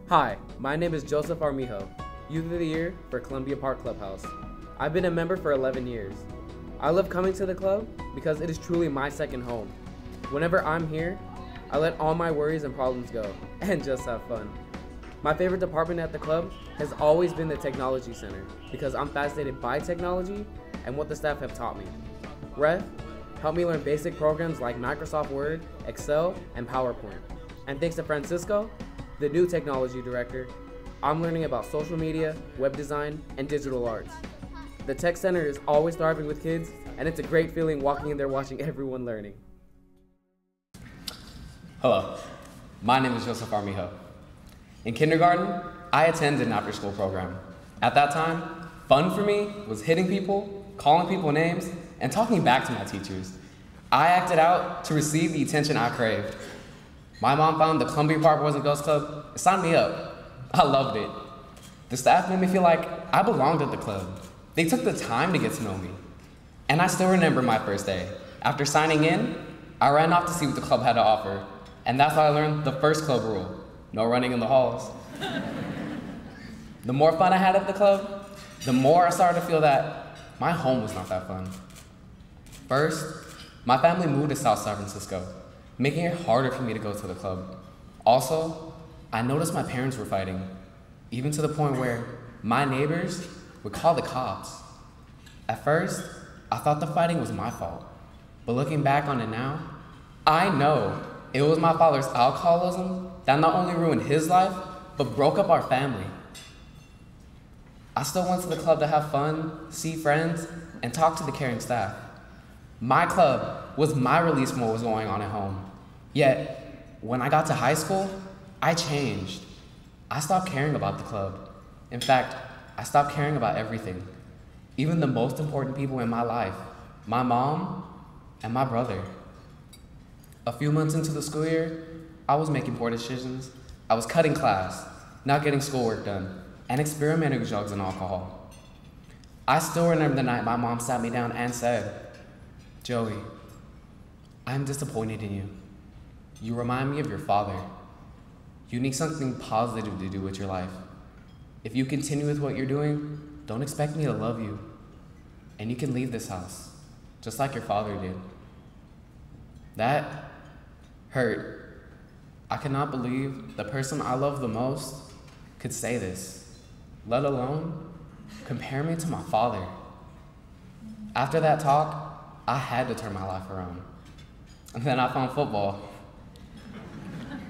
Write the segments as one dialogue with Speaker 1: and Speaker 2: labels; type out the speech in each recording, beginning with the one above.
Speaker 1: Hi, my name is Joseph Armijo, Youth of the Year for Columbia Park Clubhouse. I've been a member for 11 years. I love coming to the club because it is truly my second home. Whenever I'm here, I let all my worries and problems go and just have fun. My favorite department at the club has always been the Technology Center because I'm fascinated by technology and what the staff have taught me. Ref helped me learn basic programs like Microsoft Word, Excel, and PowerPoint. And thanks to Francisco, the new technology director, I'm learning about social media, web design, and digital arts. The Tech Center is always thriving with kids, and it's a great feeling walking in there watching everyone learning.
Speaker 2: Hello, my name is Joseph Armijo. In kindergarten, I attended an after-school program. At that time, fun for me was hitting people, calling people names, and talking back to my teachers. I acted out to receive the attention I craved. My mom found the Columbia Park Boys and Girls Club and signed me up. I loved it. The staff made me feel like I belonged at the club. They took the time to get to know me. And I still remember my first day. After signing in, I ran off to see what the club had to offer. And that's how I learned the first club rule: no running in the halls. The more fun I had at the club, the more I started to feel that my home was not that fun. First, my family moved to South San Francisco, making it harder for me to go to the club. Also, I noticed my parents were fighting, even to the point where my neighbors would call the cops. At first, I thought the fighting was my fault, but looking back on it now, I know it was my father's alcoholism that not only ruined his life, but broke up our family. I still went to the club to have fun, see friends, and talk to the caring staff. My club was my release from what was going on at home. Yet, when I got to high school, I changed. I stopped caring about the club. In fact, I stopped caring about everything, even the most important people in my life, my mom and my brother. A few months into the school year, I was making poor decisions. I was cutting class, not getting schoolwork done, and experimenting with drugs and alcohol. I still remember the night my mom sat me down and said, "Joey, I'm disappointed in you. You remind me of your father. You need something positive to do with your life. If you continue with what you're doing, don't expect me to love you. And you can leave this house, just like your father did." That hurt. I cannot believe the person I love the most could say this, let alone compare me to my father. After that talk, I had to turn my life around. And then I found football.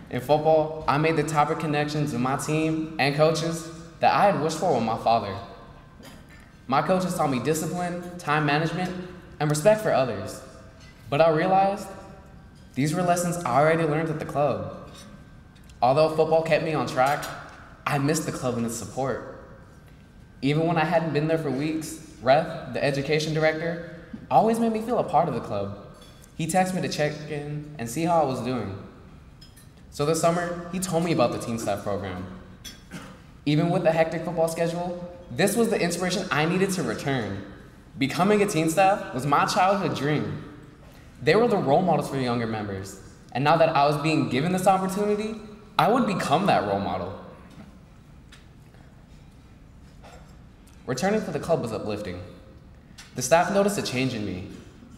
Speaker 2: In football, I made the type of connections with my team and coaches that I had wished for with my father. My coaches taught me discipline, time management, and respect for others. But I realized these were lessons I already learned at the club. Although football kept me on track, I missed the club and its support. Even when I hadn't been there for weeks, Ref, the education director, always made me feel a part of the club. He texted me to check in and see how I was doing. So this summer, he told me about the Teen Staff program. Even with the hectic football schedule, this was the inspiration I needed to return. Becoming a Teen Staff was my childhood dream. They were the role models for younger members, and now that I was being given this opportunity, I would become that role model. Returning to the club was uplifting. The staff noticed a change in me.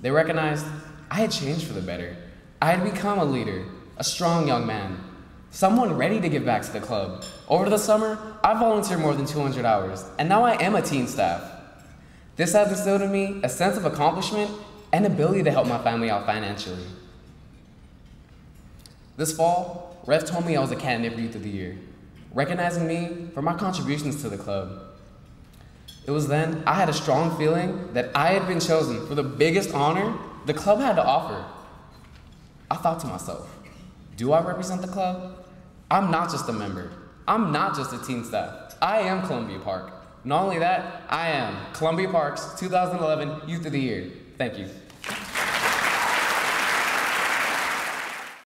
Speaker 2: They recognized I had changed for the better. I had become a leader, a strong young man, someone ready to give back to the club. Over the summer, I volunteered more than 200 hours, and now I am a Teen Staff. This has instilled in me a sense of accomplishment and ability to help my family out financially. This fall, Ref told me I was a candidate for Youth of the Year, recognizing me for my contributions to the club. It was then I had a strong feeling that I had been chosen for the biggest honor the club had to offer. I thought to myself, do I represent the club? I'm not just a member. I'm not just a Teen Staff. I am Columbia Park. Not only that, I am Columbia Park's 2011 Youth of the Year. Thank you.